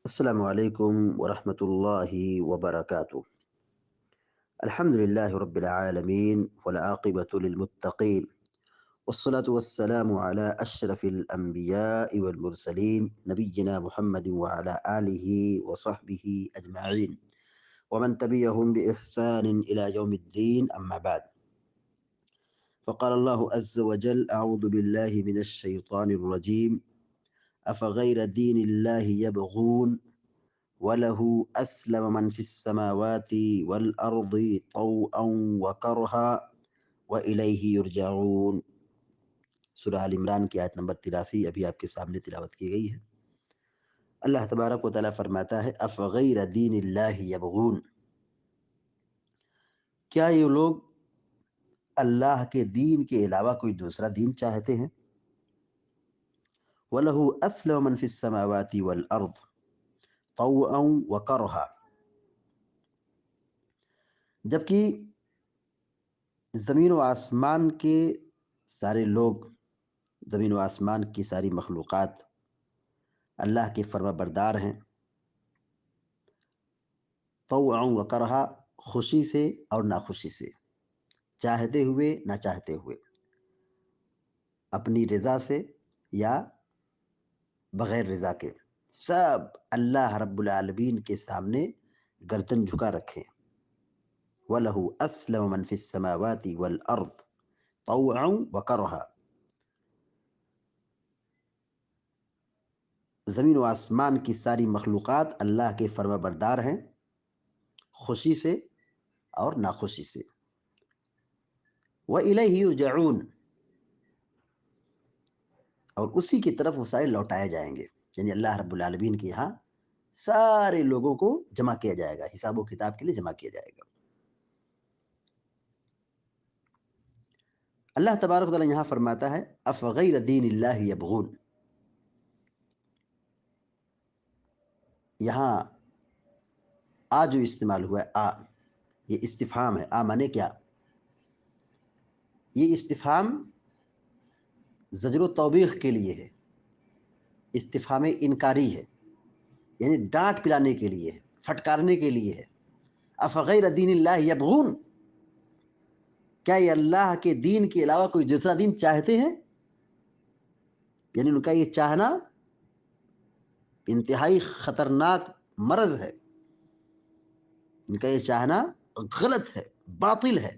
السلام عليكم ورحمة الله وبركاته. الحمد لله رب العالمين والعاقبة للمتقين، والصلاة والسلام على أشرف الأنبياء والمرسلين نبينا محمد وعلى آله وصحبه أجمعين ومن تبعهم بإحسان إلى يوم الدين. أما بعد، فقال الله عز وجل: أعوذ بالله من الشيطان الرجيم. أفغير دين الله يبغون وله أسلم من في السماوات والأرض طوعا وكرها وإليه يرجعون. سورہ آل عمران کی آیت نمبر 83 ابھی آپ کے سامنے تلاوت کی گئی ہے۔ اللہ تبارک و تعالیٰ فرماتا ہے: افغیر دین اللہ یبغون، کیا یہ لوگ اللہ کے دین کے علاوہ کوئی دوسرا دین چاہتے ہیں؟ وَلَهُ أَسْلَمَ مَنْ فِي السَّمَاوَاتِ وَالْأَرْضِ طَوْعًا وَكَرْهًا، جبکہ زمین و آسمان کے سارے لوگ، زمین و آسمان کی ساری مخلوقات اللہ کے فرما بردار ہیں، طوعا و کرہا، خوشی سے اور ناخوشی سے، چاہتے ہوئے نہ چاہتے ہوئے، اپنی رضا سے یا بغیر رضا کے، سب اللہ رب العالمین کے سامنے گردن جھکا رکھیں۔ وَلَهُ أَسْلَمَ مَنْ فِي السَّمَاوَاتِ وَالْأَرْضِ طَوْعًا وَكَرْهًا، زمین و آسمان کی ساری مخلوقات اللہ کے فرما بردار ہیں، خوشی سے اور ناخوشی سے۔ وَإِلَيْهِ يُرْجَعُونَ، اور اسی کی طرف وہ سارے لوٹائے جائیں گے، یعنی اللہ رب العالمین کے یہاں سارے لوگوں کو جمع کیا جائے گا، حساب و کتاب کے لیے جمع کیا جائے گا۔ اللہ تبارک و تعالیٰ یہاں فرماتا ہے: افغیر دین اللہ یبغون، یہاں آ جو استعمال ہوا ہے، آ، یہ استفہام ہے۔ آ مانے کیا؟ یہ استفہام زجر و توبیخ کے لیے ہے، استفہام انکاری ہے، یعنی ڈانٹ پلانے کے لیے ہے، پھٹکارنے کے لیے ہے۔ افغیر دین اللہ یبغون، کیا یہ اللہ کے دین کے علاوہ کوئی دوسرا دین چاہتے ہیں؟ یعنی ان کا یہ چاہنا انتہائی خطرناک مرض ہے، ان کا یہ چاہنا غلط ہے، باطل ہے۔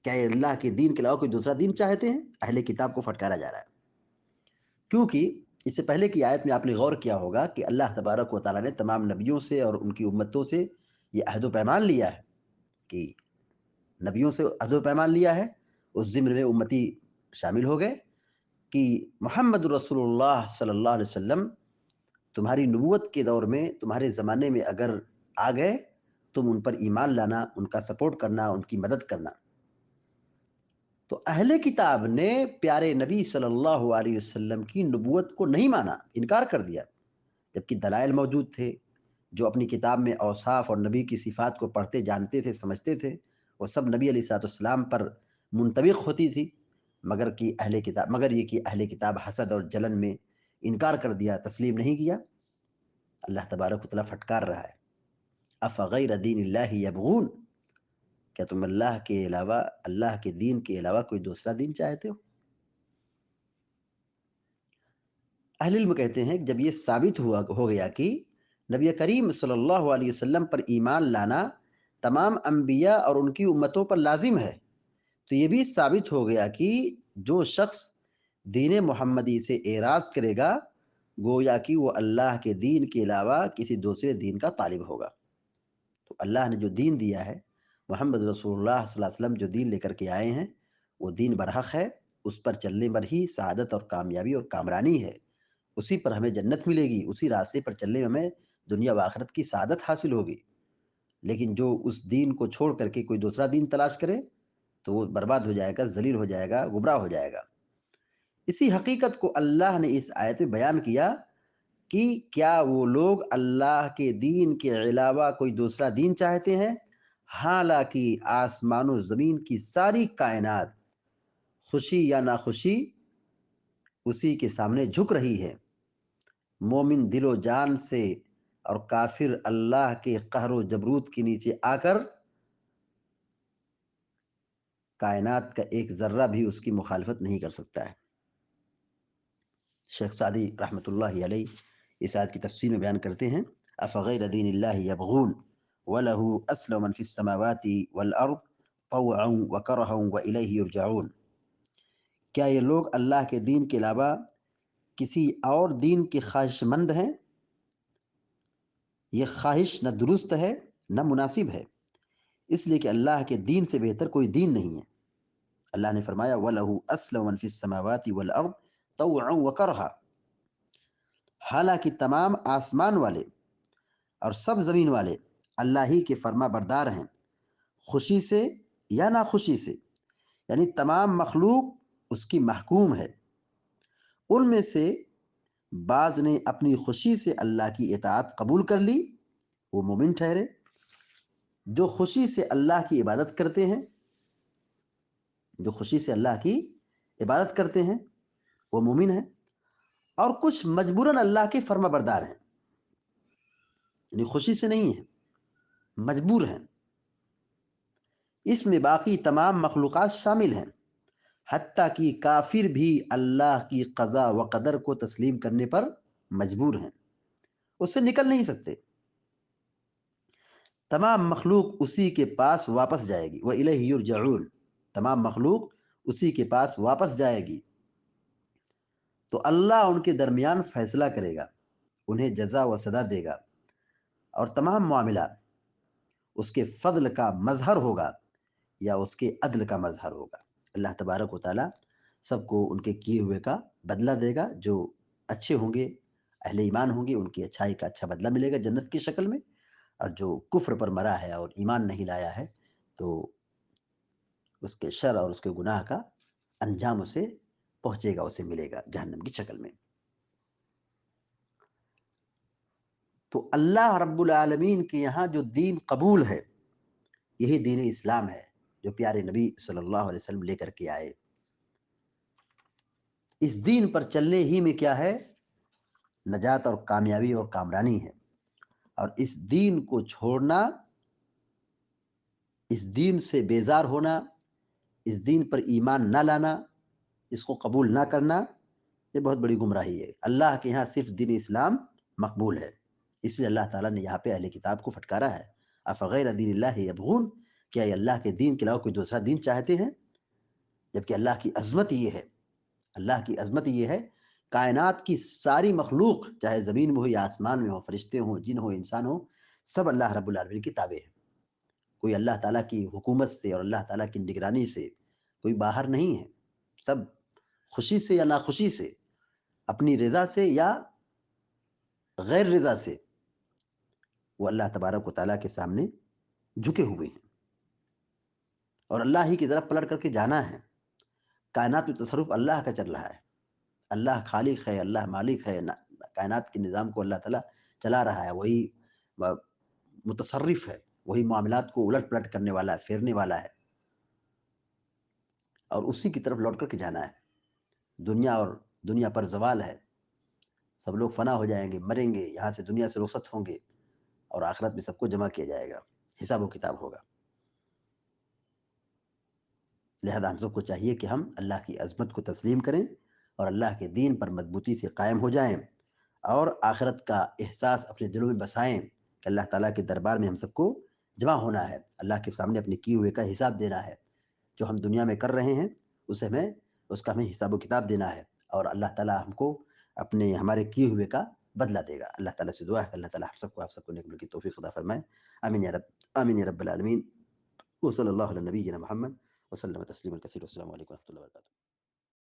کیا یہ اللہ کے دین کے علاوہ کوئی دوسرا دین چاہتے ہیں؟ اہل کتاب کو پھٹکارا جا رہا ہے، کیونکہ اس سے پہلے کی آیت میں آپ نے غور کیا ہوگا کہ اللہ تبارک و تعالیٰ نے تمام نبیوں سے اور ان کی امتوں سے یہ عہد و پیمان لیا ہے، کہ نبیوں سے عہد و پیمان لیا ہے، اس ضمن میں امتی شامل ہو گئے، کہ محمد رسول اللہ صلی اللہ علیہ وسلم تمہاری نبوت کے دور میں، تمہارے زمانے میں اگر آ گئے، تم ان پر ایمان لانا، ان کا سپورٹ کرنا، ان کی مدد کرنا۔ تو اہل کتاب نے پیارے نبی صلی اللہ علیہ وسلم کی نبوت کو نہیں مانا، انکار کر دیا، جبکہ دلائل موجود تھے، جو اپنی کتاب میں اوصاف اور نبی کی صفات کو پڑھتے جانتے تھے، سمجھتے تھے، وہ سب نبی علیہ السلام پر منطبق ہوتی تھی، مگر یہ کہ اہل کتاب حسد اور جلن میں انکار کر دیا، تسلیم نہیں کیا۔ اللہ تبارک و تعالیٰ پھٹکار رہا ہے: افغیر دین اللہ یبغون، کیا تم اللہ کے علاوہ، اللہ کے دین کے علاوہ کوئی دوسرا دین چاہتے ہو؟ اہل علم کہتے ہیں کہ جب یہ ثابت ہو گیا کہ نبی کریم صلی اللہ علیہ وسلم پر ایمان لانا تمام انبیاء اور ان کی امتوں پر لازم ہے، تو یہ بھی ثابت ہو گیا کہ جو شخص دین محمدی سے اعراض کرے گا، گویا کہ وہ اللہ کے دین کے علاوہ کسی دوسرے دین کا طالب ہوگا۔ تو اللہ نے جو دین دیا ہے، محمد رسول اللہ صلی اللہ علیہ وسلم جو دین لے کر کے آئے ہیں، وہ دین برحق ہے، اس پر چلنے پر ہی سعادت اور کامیابی اور کامرانی ہے، اسی پر ہمیں جنت ملے گی، اسی راستے پر چلنے میں ہمیں دنیا و آخرت کی سعادت حاصل ہوگی۔ لیکن جو اس دین کو چھوڑ کر کے کوئی دوسرا دین تلاش کرے تو وہ برباد ہو جائے گا، ذلیل ہو جائے گا، گمراہ ہو جائے گا۔ اسی حقیقت کو اللہ نے اس آیت میں بیان کیا کہ کیا وہ لوگ اللہ کے دین کے علاوہ کوئی دوسرا دین چاہتے ہیں، حالانکہ آسمان و زمین کی ساری کائنات خوشی یا ناخوشی اسی کے سامنے جھک رہی ہے۔ مومن دل و جان سے اور کافر اللہ کے قہر و جبروت کے نیچے آ کر کائنات کا ایک ذرہ بھی اس کی مخالفت نہیں کر سکتا ہے۔ شیخ سعدی رحمۃ اللہ علیہ اس آیت کی تفسیر میں بیان کرتے ہیں، افغیر دین اللہ یبغون وله اسلم من فی السماوات والارض طوعا وکرہا والیہ یرجعون، کیا یہ لوگ اللہ کے دین کے علاوہ کسی اور دین کے خواہش مند ہیں؟ یہ خواہش نہ درست ہے نہ مناسب ہے، اس لیے کہ اللہ کے دین سے بہتر کوئی دین نہیں ہے۔ اللہ نے فرمایا وَلَهُ أَسْلَمَ مَن فِي السَّمَاوَاتِ وَالْأَرْضِ طَوْعًا وَكَرْهًا، حالانکہ تمام آسمان والے اور سب زمین والے اللہ ہی کے فرما بردار ہیں، خوشی سے یا ناخوشی سے، یعنی تمام مخلوق اس کی محکوم ہے۔ ان میں سے بعض نے اپنی خوشی سے اللہ کی اطاعت قبول کر لی، وہ مومن ٹھہرے۔ جو خوشی سے اللہ کی عبادت کرتے ہیں، جو خوشی سے اللہ کی عبادت کرتے ہیں وہ مومن ہیں، اور کچھ مجبوراً اللہ کے فرما بردار ہیں، یعنی خوشی سے نہیں ہیں، مجبور ہیں۔ اس میں باقی تمام مخلوقات شامل ہیں، حتیٰ کہ کافر بھی اللہ کی قضا و قدر کو تسلیم کرنے پر مجبور ہیں، اس سے نکل نہیں سکتے۔ تمام مخلوق اسی کے پاس واپس جائے گی، وَإِلَيْهِ يُرْجَعُونَ، تمام مخلوق اسی کے پاس واپس جائے گی، تو اللہ ان کے درمیان فیصلہ کرے گا، انہیں جزا و سزا دے گا، اور تمام معاملہ اس کے فضل کا مظہر ہوگا یا اس کے عدل کا مظہر ہوگا۔ اللہ تبارک و تعالیٰ سب کو ان کے کیے ہوئے کا بدلہ دے گا، جو اچھے ہوں گے، اہل ایمان ہوں گے، ان کی اچھائی کا اچھا بدلہ ملے گا جنت کی شکل میں، اور جو کفر پر مرا ہے اور ایمان نہیں لایا ہے تو اس کے شر اور اس کے گناہ کا انجام اسے پہنچے گا، اسے ملے گا جہنم کی شکل میں۔ تو اللہ رب العالمین کے یہاں جو دین قبول ہے، یہی دین اسلام ہے جو پیارے نبی صلی اللہ علیہ وسلم لے کر کے آئے۔ اس دین پر چلنے ہی میں کیا ہے؟ نجات اور کامیابی اور کامرانی ہے، اور اس دین کو چھوڑنا، اس دین سے بیزار ہونا، اس دین پر ایمان نہ لانا، اس کو قبول نہ کرنا، یہ بہت بڑی گمراہی ہے۔ اللہ کے یہاں صرف دین اسلام مقبول ہے، اس لیے اللہ تعالیٰ نے یہاں پہ اہل کتاب کو پھٹکارا ہے، افغیر دین اللہ یبغون، کیا یہ اللہ کے دین کے علاوہ کوئی دوسرا دین چاہتے ہیں؟ جبکہ اللہ کی عظمت یہ ہے، اللہ کی عظمت یہ ہے، کائنات کی ساری مخلوق، چاہے زمین میں ہو یا آسمان میں ہو، فرشتے ہوں، جن ہو، انسان ہو، سب اللہ رب العالمین کی تابع ہے۔ کوئی اللہ تعالیٰ کی حکومت سے اور اللہ تعالیٰ کی نگرانی سے کوئی باہر نہیں ہے، سب خوشی سے یا ناخوشی سے، اپنی رضا سے یا غیر رضا سے، وہ اللہ تبارک و تعالیٰ کے سامنے جھکے ہوئے ہیں، اور اللہ ہی کی طرف پلٹ کر کے جانا ہے۔ کائنات میں تصرف اللہ کا چل رہا ہے، اللہ خالق ہے، اللہ مالک ہے، کائنات کے نظام کو اللہ تعالیٰ چلا رہا ہے، وہی متصرف ہے، وہی معاملات کو الٹ پلٹ کرنے والا ہے، پھیرنے والا ہے، اور اسی کی طرف لوٹ کر کے جانا ہے۔ دنیا اور دنیا پر زوال ہے، سب لوگ فنا ہو جائیں گے، مریں گے، یہاں سے دنیا سے رخصت ہوں گے، اور آخرت میں سب کو جمع کیا جائے گا، حساب و کتاب ہوگا۔ لہذا ہم سب کو چاہیے کہ ہم اللہ کی عظمت کو تسلیم کریں اور اللہ کے دین پر مضبوطی سے قائم ہو جائیں، اور آخرت کا احساس اپنے دلوں میں بسائیں کہ اللہ تعالیٰ کے دربار میں ہم سب کو جمع ہونا ہے، اللہ کے سامنے اپنے کیے ہوئے کا حساب دینا ہے، جو ہم دنیا میں کر رہے ہیں اس کا ہمیں حساب و کتاب دینا ہے، اور اللہ تعالیٰ ہم کو ہمارے کیے ہوئے کا بدلہ دے گا۔ اللہ تعالیٰ سے دعا ہے کہ اللہ تعالیٰ آپ سب کو نیک عمل کی توفیق عطا فرمائے، آمین یا رب، آمین یا رب العالمین، وصلی اللہ علی نبینا محمد وسلم تسلیما کثیرا، السلام علیکم و رحمۃ اللہ وبرکاتہ۔